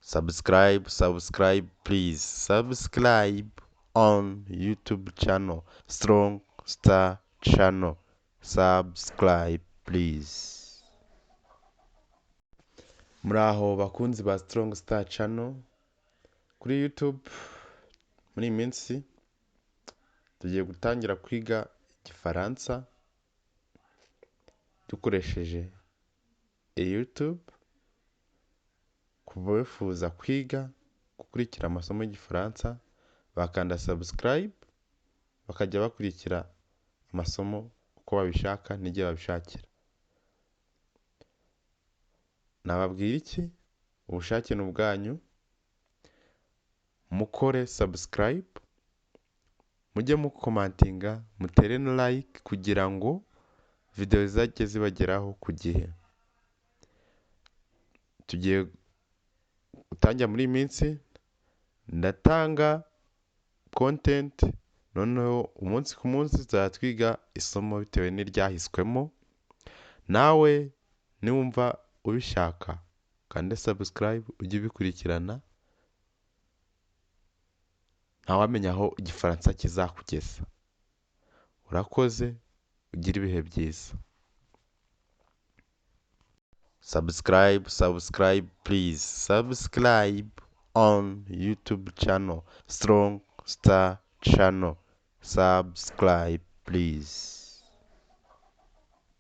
Subscribe, please. Subscribe on YouTube channel, Strong Star Channel. Subscribe, please. Muraho bakunzi ba Strong Star Channel. Kuri YouTube muri iyi minsi tugiye gutangira kwiga Igifaransa dukoresheje YouTube. Ku bifuza kwiga gukurikira amasomo y'Igifaransa bakanda subscribe bakajya bakurikira amasomo uko babishaka n'igihe babishakira. Nababwira iki? Ubushake ni ubwanyu. Mukore subscribe, mujye mukomantinga, mutere na like kugira ngo video zizajye zibageraho ku gihe. Tugiye gutangira muri iyi minsi, ndatanga content, noneho umunsi ku munsi tuzajya twiga isomo bitewe n'iryahiswemo. Nawe niwumva ubishaka kande subscribe ujye ubikurikirana, ntawamenya aho Igifaransa kizakugeza. Urakoze, ugire ibihe byiza. Subscribe, please. Subscribe on YouTube channel, Strong Star Channel. Subscribe, please.